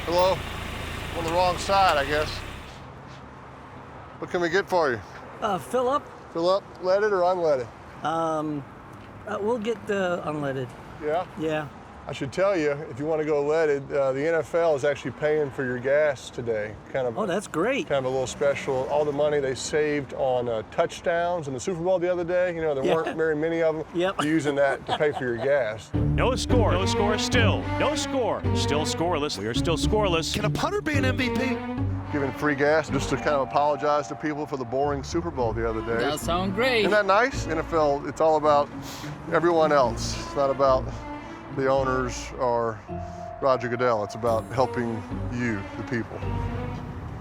Hello? I'm on the wrong side, I guess. What can we get for you? Fill up. Fill up, leaded or unleaded? We'll get the unleaded. Yeah? Yeah. I should tell you, if you want to go leaded, the NFL is actually paying for your gas today. Oh, that's great. Kind of a little special. All the money they saved on touchdowns in the Super Bowl the other day, you know, there weren't very many of them. Yep. Using that to pay for your gas. No score. No score still. No score. Still scoreless. We are still scoreless. Can a punter be an MVP? Giving free gas just to kind of apologize to people for the boring Super Bowl the other day. That sounds great. Isn't that nice? NFL, it's all about everyone else. It's not about the owners or Roger Goodell. It's about helping you, the people.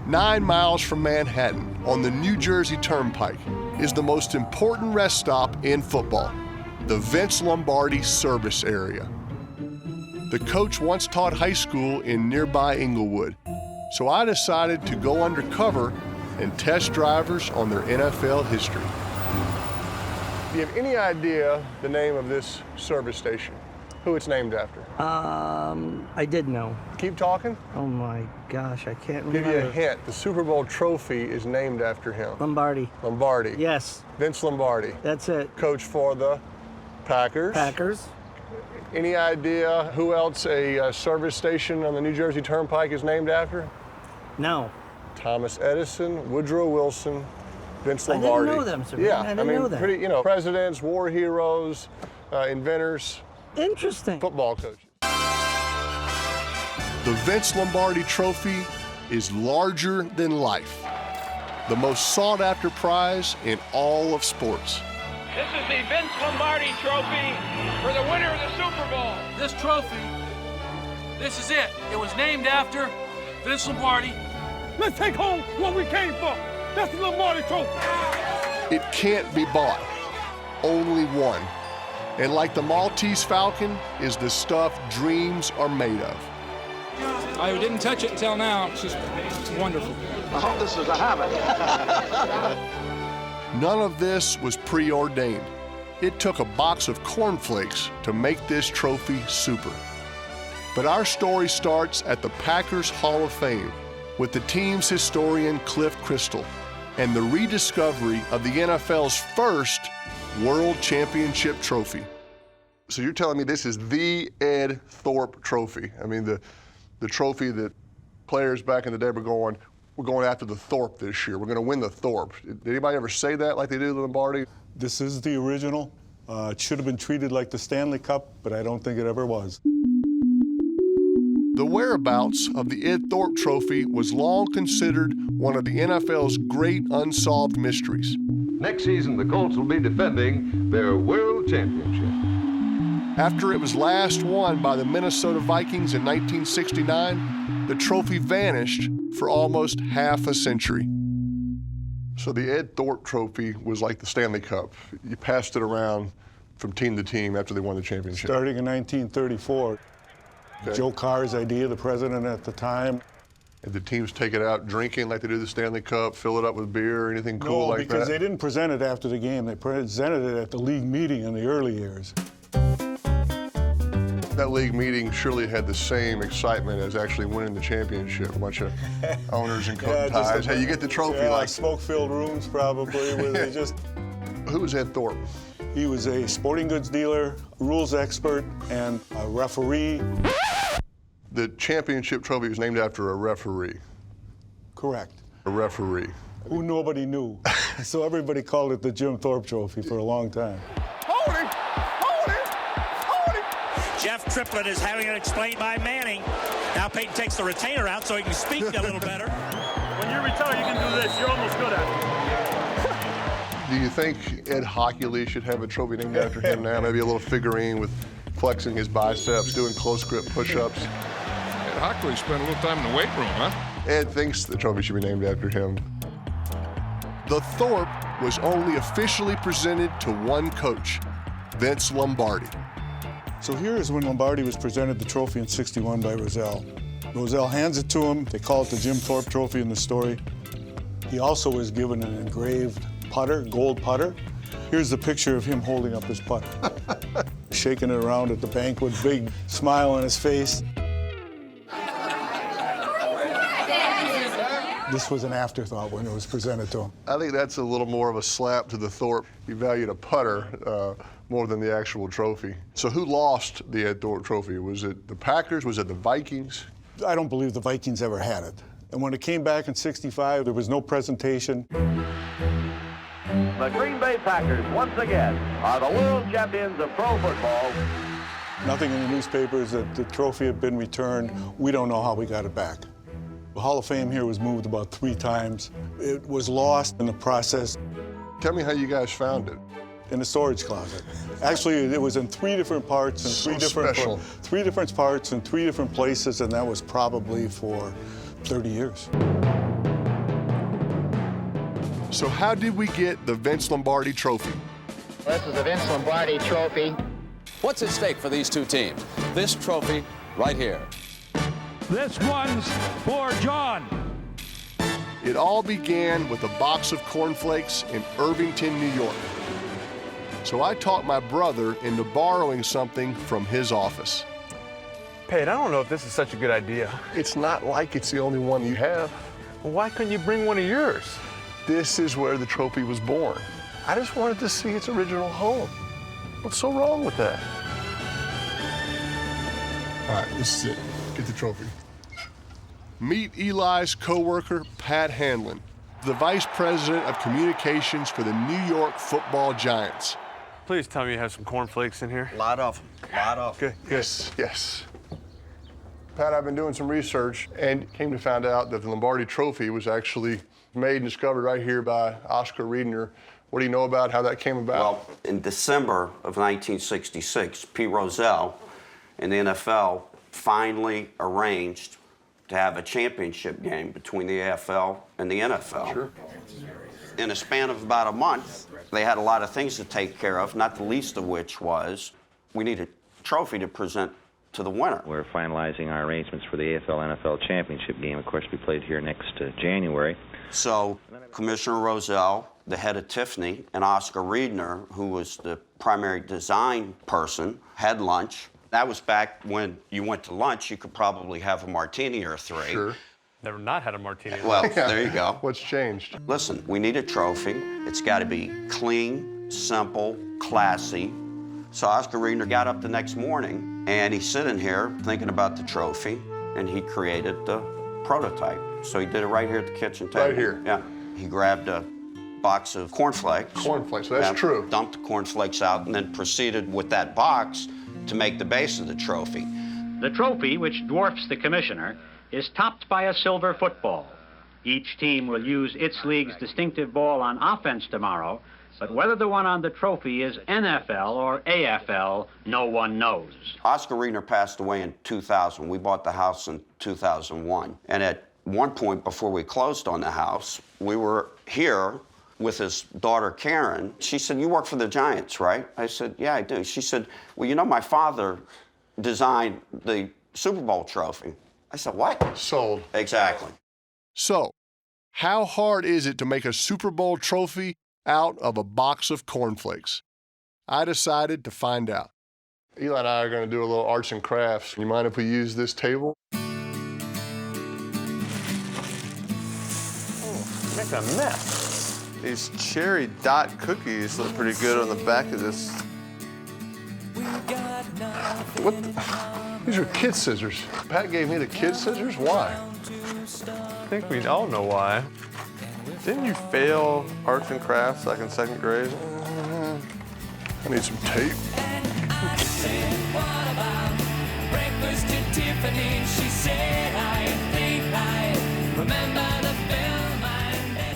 9 miles from Manhattan on the New Jersey Turnpike is the most important rest stop in football, the Vince Lombardi service area. The coach once taught high school in nearby Inglewood, so I decided to go undercover and test drivers on their NFL history. Do you have any idea the name of this service station? Who it's named after? I did know. Keep talking. Oh my gosh, I can't Give remember. you a hint. The Super Bowl trophy is named after him. Lombardi. Lombardi. Yes. Vince Lombardi. That's it. Coach for the Packers. Packers. Any idea who else a service station on the New Jersey Turnpike is named after? No. Thomas Edison, Woodrow Wilson, Vince I Lombardi. didn't know them, sir. Yeah, I didn't know that. Pretty, presidents, war heroes, inventors, Interesting. football coaches. The Vince Lombardi Trophy is larger than life, the most sought-after prize in all of sports. This is the Vince Lombardi Trophy for the winner of the Super Bowl. This trophy, this is it. It was named after Vince Lombardi. Let's take home what we came for. That's the Lombardi Trophy. It can't be bought, only one. And like the Maltese Falcon, is the stuff dreams are made of. I didn't touch it until now. It's just wonderful. I hope this is a habit. None of this was preordained. It took a box of cornflakes to make this trophy super. But our story starts at the Packers Hall of Fame with the team's historian Cliff Crystal and the rediscovery of the NFL's first World Championship trophy. So you're telling me this is the Ed Thorpe Trophy? I mean, the trophy that players back in the day were going after the Thorpe this year. We're going to win the Thorpe. Did anybody ever say that like they did the Lombardi? This is the original. It should have been treated like the Stanley Cup, but I don't think it ever was. The whereabouts of the Ed Thorpe Trophy was long considered one of the NFL's great unsolved mysteries. Next season, the Colts will be defending their World Championship. After it was last won by the Minnesota Vikings in 1969, the trophy vanished for almost half a century. So the Ed Thorpe Trophy was like the Stanley Cup. You passed it around from team to team after they won the championship. Starting in 1934. Okay. Joe Carr's idea, the president at the time. And the teams take it out drinking like they do the Stanley Cup, fill it up with beer, anything cool like that? No, because they didn't present it after the game. They presented it at the league meeting in the early years. That league meeting surely had the same excitement as actually winning the championship. A bunch of owners in coat and ties. Hey, you get the trophy. Yeah, like smoke-filled rooms probably. Where they just. Who was Ed Thorpe? He was a sporting goods dealer, rules expert, and a referee. The championship trophy was named after a referee. Correct. A referee. Who nobody knew. So everybody called it the Jim Thorpe Trophy for a long time. Hold it! Hold it! Hold it! Jeff Triplett is having it explained by Manning. Now Peyton takes the retainer out so he can speak a little better. When you retire, you can do this. You're almost good at it. Do you think Ed Hockley should have a trophy named after him now? Maybe a little figurine with flexing his biceps, doing close grip push-ups. Ed Hockley spent a little time in the weight room, huh? Ed thinks the trophy should be named after him. The Thorpe was only officially presented to one coach, Vince Lombardi. So here is when Lombardi was presented the trophy in '61 by Rozelle. Rozelle hands it to him. They call it the Jim Thorpe Trophy in the story. He also was given an engraved putter, gold putter. Here's the picture of him holding up his putter, shaking it around at the banquet, big smile on his face. This was an afterthought when it was presented to him. I think that's a little more of a slap to the Thorpe. He valued a putter more than the actual trophy. So who lost the Ed Thorpe Trophy? Was it the Packers? Was it the Vikings? I don't believe the Vikings ever had it. And when it came back in '65, there was no presentation. The Green Bay Packers, once again, are the world champions of pro football. Nothing in the newspapers that the trophy had been returned. We don't know how we got it back. The Hall of Fame here was moved about 3 times. It was lost in the process. Tell me how you guys found it. In the storage closet. Actually, it was in 3 different parts and So 3 different special. 3 different parts in 3 different places, and that was probably for 30 years. So how did we get the Vince Lombardi Trophy? This is the Vince Lombardi Trophy. What's at stake for these two teams? This trophy right here. This one's for John. It all began with a box of cornflakes in Irvington, New York. So I talked my brother into borrowing something from his office. Pete, I don't know if this is such a good idea. It's not like it's the only one you have. Well, why couldn't you bring one of yours? This is where the trophy was born. I just wanted to see its original home. What's so wrong with that? All right, this is it. Get the trophy. Meet Eli's coworker, Pat Hanlon, the Vice President of Communications for the New York Football Giants. Please tell me you have some cornflakes in here. A lot of them, a lot of them. Good, good. Yes. Pat, I've been doing some research and came to find out that the Lombardi Trophy was actually made and discovered right here by Oscar Riedner. What do you know about how that came about? Well, in December of 1966, Pete Rozelle and the NFL finally arranged to have a championship game between the AFL and the NFL. Sure. In a span of about a month, they had a lot of things to take care of, not the least of which was we need a trophy to present to the winner. We're finalizing our arrangements for the AFL-NFL championship game. Of course, we played here next January. So Commissioner Rozelle, the head of Tiffany, and Oscar Riedner, who was the primary design person, had lunch. That was back when you went to lunch, you could probably have a martini or 3. Sure. Never not had a martini. Well, there you go. What's changed? Listen, we need a trophy. It's got to be clean, simple, classy. So Oscar Riedner got up the next morning, and he's sitting here thinking about the trophy, and he created the prototype. So he did it right here at the kitchen table. Right here? Yeah. He grabbed a box of cornflakes. Cornflakes, so that's true. Dumped the cornflakes out, and then proceeded with that box to make the base of the trophy. The trophy, which dwarfs the commissioner, is topped by a silver football. Each team will use its league's distinctive ball on offense tomorrow, but whether the one on the trophy is NFL or AFL, no one knows. Oscar Riedner passed away in 2000. We bought the house in 2001. And at one point before we closed on the house, we were here with his daughter, Karen. She said, "You work for the Giants, right?" I said, "Yeah, I do." She said, "Well, you know, my father designed the Super Bowl trophy." I said, "What?" Sold. Exactly. So, how hard is it to make a Super Bowl trophy out of a box of cornflakes? I decided to find out. Eli and I are going to do a little arts and crafts. You mind if we use this table? Make a mess. These cherry dot cookies look pretty good on the back of this. What the? These are kid scissors. Pat gave me the kid scissors? Why? I think we all know why. Didn't you fail arts and crafts like in 2nd grade? I need some tape.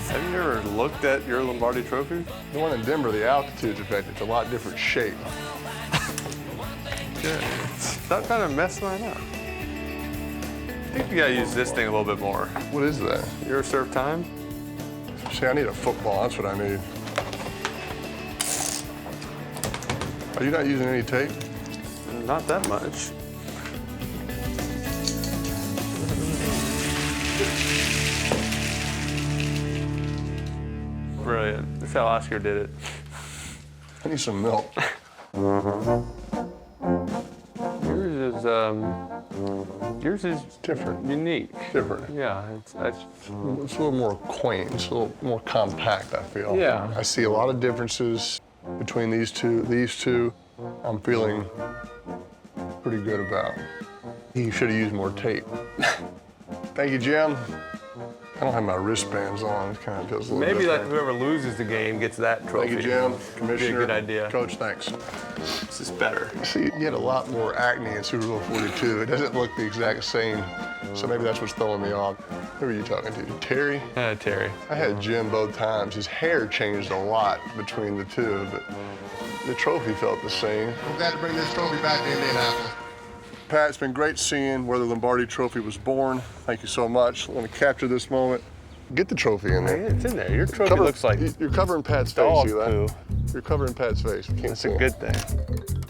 Have you ever looked at your Lombardi trophy? The one in Denver, the altitude's affected. It's a lot different shape. Good. Stop trying to mess mine up. I think you gotta use this thing a little bit more. What is that? Your serve time? See, I need a football. That's what I need. Are you not using any tape? Not that much. Brilliant. That's how Oscar did it. I need some milk. Yours is Yours is different. Unique. Different. Yeah, it's a little more quaint. It's a little more compact, I feel. Yeah. I see a lot of differences between these two. These two, I'm feeling pretty good about. He should have used more tape. Thank you, Jim. I don't have my wristbands on. It kind of feels a little maybe different. like whoever loses the game gets that trophy. Thank you, Jim. Be Commissioner. a good idea. Coach, thanks. This is better. See, you had a lot more acne in Super Bowl 42. It doesn't look the exact same, so maybe that's what's throwing me off. Who are you talking to? Terry? Terry. I had Jim both times. His hair changed a lot between the two, but the trophy felt the same. I'm glad to bring this trophy back to Indianapolis. Pat, it's been great seeing where the Lombardi trophy was born. Thank you so much. I want to capture this moment. Get the trophy in there. It's in there. Your trophy looks like you're covering Pat's face, dog Eli. poo. You're covering Pat's face. We can't That's see a him. good thing.